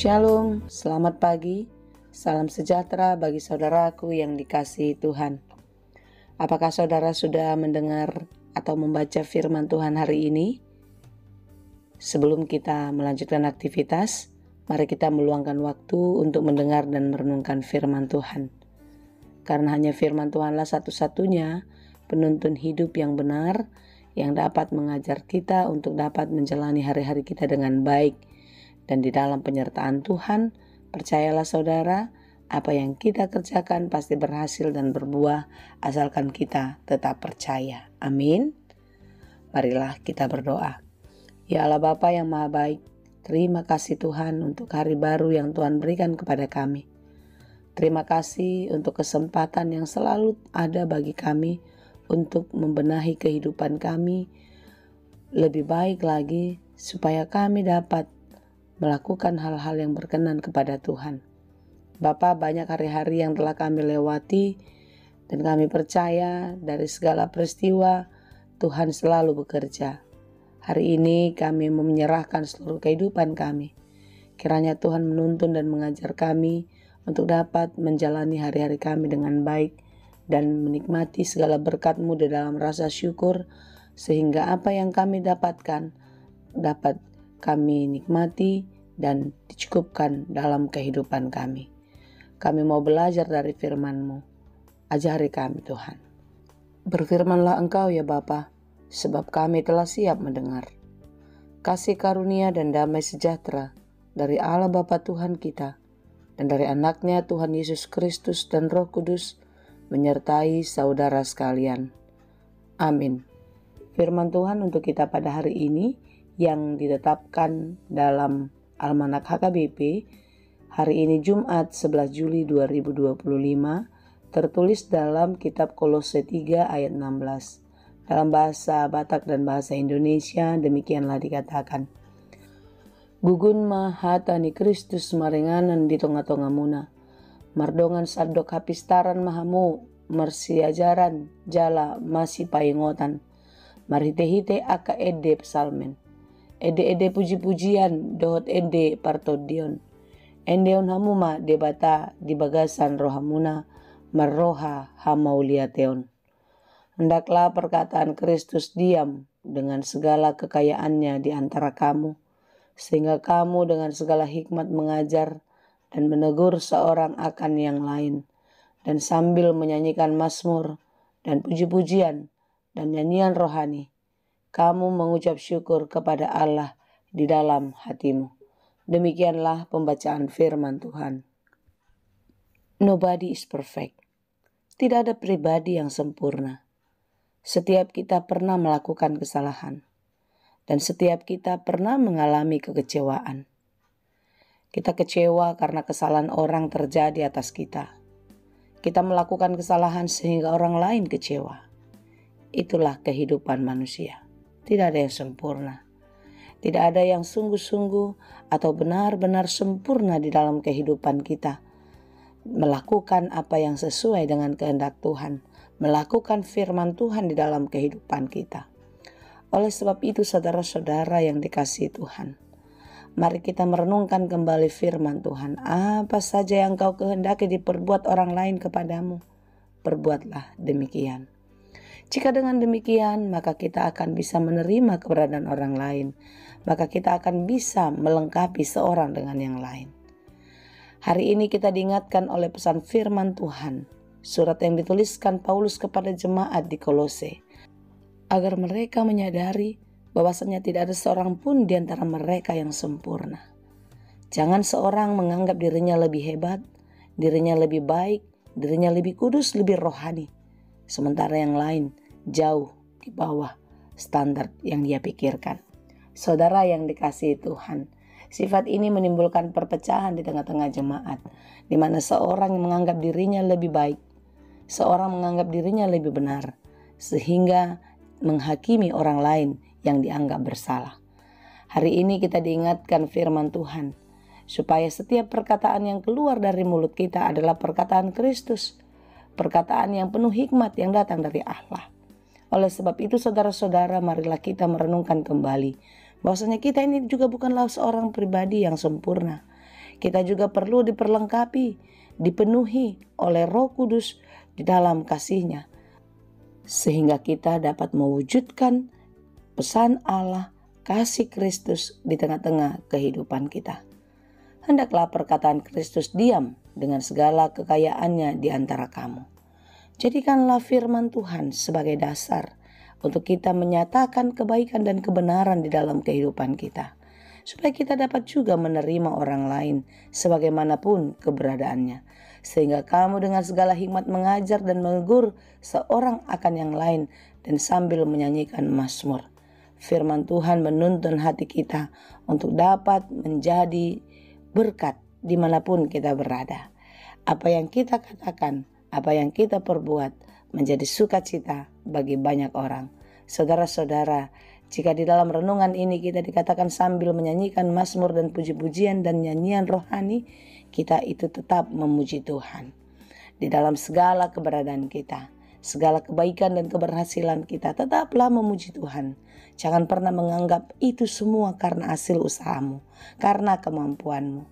Shalom, selamat pagi, salam sejahtera bagi saudaraku yang dikasihi Tuhan. Apakah saudara sudah mendengar atau membaca firman Tuhan hari ini? Sebelum kita melanjutkan aktivitas, mari kita meluangkan waktu untuk mendengar dan merenungkan firman Tuhan. Karena hanya firman Tuhanlah satu-satunya penuntun hidup yang benar, yang dapat mengajar kita untuk dapat menjalani hari-hari kita dengan baik. Dan di dalam penyertaan Tuhan, percayalah saudara, apa yang kita kerjakan pasti berhasil dan berbuah asalkan kita tetap percaya. Amin. Marilah kita berdoa. Ya Allah Bapa yang Maha Baik, terima kasih Tuhan untuk hari baru yang Tuhan berikan kepada kami. Terima kasih untuk kesempatan yang selalu ada bagi kami untuk membenahi kehidupan kami lebih baik lagi supaya kami dapat melakukan hal-hal yang berkenan kepada Tuhan. Bapa, banyak hari-hari yang telah kami lewati dan kami percaya dari segala peristiwa Tuhan selalu bekerja. Hari ini kami menyerahkan seluruh kehidupan kami. Kiranya Tuhan menuntun dan mengajar kami untuk dapat menjalani hari-hari kami dengan baik dan menikmati segala berkat-Mu di dalam rasa syukur, sehingga apa yang kami dapatkan dapat kami nikmati dan dicukupkan dalam kehidupan kami. Kami mau belajar dari firman-Mu. Ajari kami Tuhan. Berfirmanlah Engkau ya Bapa, sebab kami telah siap mendengar. Kasih karunia dan damai sejahtera dari Allah Bapa Tuhan kita dan dari anaknya Tuhan Yesus Kristus dan Roh Kudus menyertai saudara sekalian. Amin. Firman Tuhan untuk kita pada hari ini yang ditetapkan dalam Almanak HKBP hari ini Jumat 11 Juli 2025 tertulis dalam kitab Kolose 3 ayat 16. Dalam bahasa Batak dan bahasa Indonesia demikianlah dikatakan. Gugun ma hatani Kristus marenganan di tengah-tengah muna. Mardongan sadok hapistaran mahamu mersiajaran jala masih paingotan. Marhite-hite aka ede psalmen. Ede-ede puji-pujian dohot ede partodion. Endeon hamuma debata di bagasan rohamuna marroha hamauliateon. Hendaklah perkataan Kristus diam dengan segala kekayaannya di antara kamu, sehingga kamu dengan segala hikmat mengajar dan menegur seorang akan yang lain, dan sambil menyanyikan mazmur dan puji-pujian dan nyanyian rohani, kamu mengucap syukur kepada Allah di dalam hatimu. Demikianlah pembacaan firman Tuhan. Nobody is perfect. Tidak ada pribadi yang sempurna. Setiap kita pernah melakukan kesalahan. Dan setiap kita pernah mengalami kekecewaan. Kita kecewa karena kesalahan orang terjadi atas kita. Kita melakukan kesalahan sehingga orang lain kecewa. Itulah kehidupan manusia. Tidak ada yang sempurna. Tidak ada yang sungguh-sungguh atau benar-benar sempurna di dalam kehidupan kita. Melakukan apa yang sesuai dengan kehendak Tuhan. Melakukan firman Tuhan di dalam kehidupan kita. Oleh sebab itu saudara-saudara yang dikasihi Tuhan, mari kita merenungkan kembali firman Tuhan. Apa saja yang kau kehendaki diperbuat orang lain kepadamu, perbuatlah demikian. Jika dengan demikian, maka kita akan bisa menerima keberadaan orang lain. Maka kita akan bisa melengkapi seorang dengan yang lain. Hari ini kita diingatkan oleh pesan firman Tuhan, surat yang dituliskan Paulus kepada jemaat di Kolose, agar mereka menyadari bahwasanya tidak ada seorang pun di antara mereka yang sempurna. Jangan seorang menganggap dirinya lebih hebat, dirinya lebih baik, dirinya lebih kudus, lebih rohani. Sementara yang lain jauh di bawah standar yang dia pikirkan. Saudara yang dikasihi Tuhan, sifat ini menimbulkan perpecahan di tengah-tengah jemaat, di mana seorang menganggap dirinya lebih baik, seorang menganggap dirinya lebih benar, sehingga menghakimi orang lain yang dianggap bersalah. Hari ini kita diingatkan firman Tuhan, supaya setiap perkataan yang keluar dari mulut kita adalah perkataan Kristus, perkataan yang penuh hikmat yang datang dari Allah. Oleh sebab itu saudara-saudara, marilah kita merenungkan kembali bahwasanya kita ini juga bukanlah seorang pribadi yang sempurna. kita juga perlu diperlengkapi, dipenuhi oleh Roh Kudus di dalam kasih-Nya, sehingga kita dapat mewujudkan pesan Allah, kasih Kristus di tengah-tengah kehidupan kita. Hendaklah perkataan Kristus diam dengan segala kekayaannya di antara kamu. Jadikanlah firman Tuhan sebagai dasar untuk kita menyatakan kebaikan dan kebenaran di dalam kehidupan kita, supaya kita dapat juga menerima orang lain sebagaimanapun keberadaannya, sehingga kamu dengan segala hikmat mengajar dan menegur seorang akan yang lain dan sambil menyanyikan mazmur. Firman Tuhan menuntun hati kita untuk dapat menjadi berkat dimanapun kita berada. Apa yang kita katakan, apa yang kita perbuat menjadi sukacita bagi banyak orang. Saudara-saudara, jika di dalam renungan ini kita dikatakan sambil menyanyikan mazmur dan puji-pujian dan nyanyian rohani, kita itu tetap memuji Tuhan. Di dalam segala keberadaan kita, segala kebaikan dan keberhasilan kita, tetaplah memuji Tuhan. Jangan pernah menganggap itu semua karena hasil usahamu, karena kemampuanmu.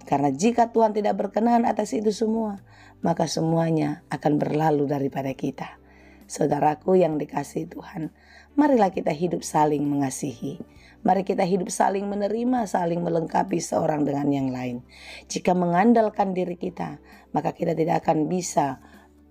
Karena jika Tuhan tidak berkenan atas itu semua, maka semuanya akan berlalu daripada kita. Saudaraku yang dikasihi Tuhan, marilah kita hidup saling mengasihi. Mari kita hidup saling menerima, saling melengkapi seorang dengan yang lain. Jika mengandalkan diri kita, maka kita tidak akan bisa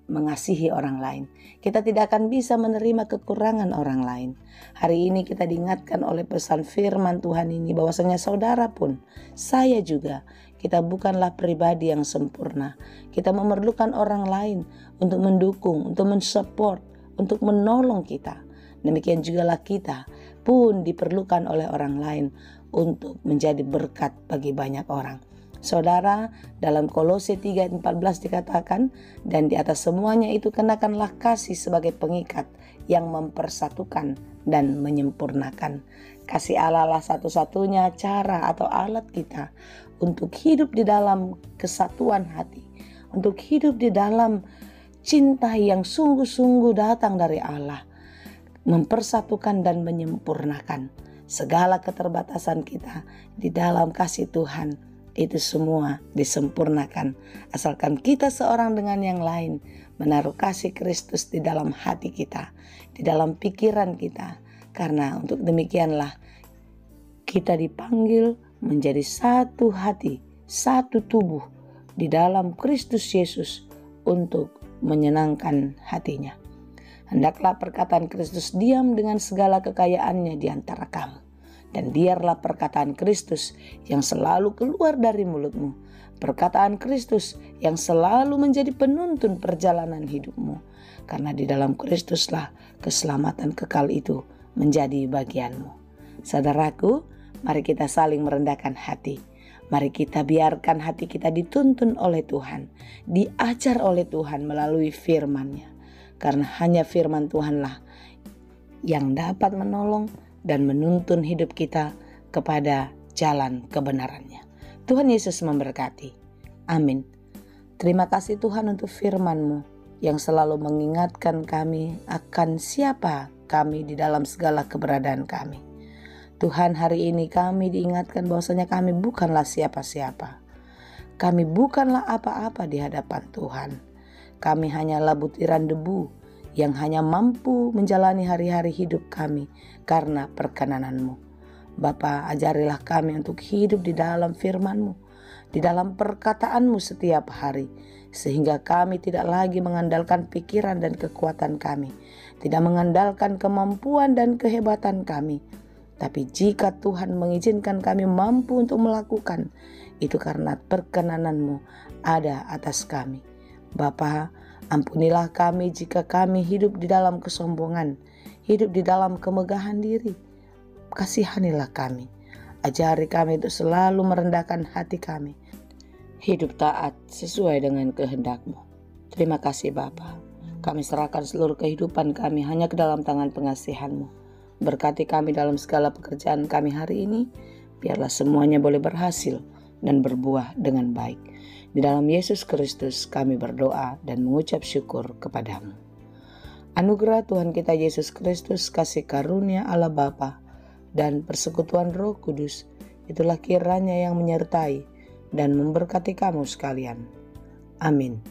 mengasihi orang lain. Kita tidak akan bisa menerima kekurangan orang lain. Hari ini kita diingatkan oleh pesan firman Tuhan ini bahwasanya saudara pun, saya juga, kita bukanlah pribadi yang sempurna. Kita memerlukan orang lain untuk mendukung, untuk mensupport, untuk menolong kita. Demikian jugalah kita pun diperlukan oleh orang lain untuk menjadi berkat bagi banyak orang. Saudara, dalam Kolose 3:14 dikatakan, dan di atas semuanya itu kenakanlah kasih sebagai pengikat yang mempersatukan dan menyempurnakan. Kasih Allah lah satu-satunya cara atau alat kita untuk hidup di dalam kesatuan hati, untuk hidup di dalam cinta yang sungguh-sungguh datang dari Allah, mempersatukan dan menyempurnakan segala keterbatasan kita di dalam kasih Tuhan. Itu semua disempurnakan asalkan kita seorang dengan yang lain menaruh kasih Kristus di dalam hati kita, di dalam pikiran kita. Karena untuk demikianlah kita dipanggil menjadi satu hati, satu tubuh di dalam Kristus Yesus untuk menyenangkan hatinya. Hendaklah perkataan Kristus diam dengan segala kekayaannya di antara kamu. Dan biarlah perkataan Kristus yang selalu keluar dari mulutmu, perkataan Kristus yang selalu menjadi penuntun perjalanan hidupmu. Karena di dalam Kristuslah keselamatan kekal itu menjadi bagianmu. Saudaraku, mari kita saling merendahkan hati. Mari kita biarkan hati kita dituntun oleh Tuhan, diajar oleh Tuhan melalui firman-Nya. Karena hanya firman Tuhanlah yang dapat menolong dan menuntun hidup kita kepada jalan kebenarannya. Tuhan Yesus memberkati. Amin. Terima kasih Tuhan untuk firman-Mu yang selalu mengingatkan kami akan siapa kami di dalam segala keberadaan kami. Tuhan, hari ini kami diingatkan bahwasanya kami bukanlah siapa-siapa. Kami bukanlah apa-apa di hadapan Tuhan. Kami hanyalah butiran debu yang hanya mampu menjalani hari-hari hidup kami karena perkenanan-Mu. Bapa, ajarilah kami untuk hidup di dalam firman-Mu, di dalam perkataan-Mu setiap hari, sehingga kami tidak lagi mengandalkan pikiran dan kekuatan kami, tidak mengandalkan kemampuan dan kehebatan kami. Tapi jika Tuhan mengizinkan kami mampu untuk melakukan, itu karena perkenanan-Mu ada atas kami. Bapa, ampunilah kami jika kami hidup di dalam kesombongan, hidup di dalam kemegahan diri. Kasihanilah kami. Ajari kami untuk selalu merendahkan hati kami. Hidup taat sesuai dengan kehendak-Mu. Terima kasih Bapa. Kami serahkan seluruh kehidupan kami hanya ke dalam tangan pengasihan-Mu. Berkati kami dalam segala pekerjaan kami hari ini. Biarlah semuanya boleh berhasil dan berbuah dengan baik. Di dalam Yesus Kristus kami berdoa dan mengucap syukur kepadamu. Anugerah Tuhan kita Yesus Kristus, kasih karunia Allah Bapa, dan persekutuan Roh Kudus, itulah kiranya yang menyertai, dan memberkati kamu sekalian. Amin.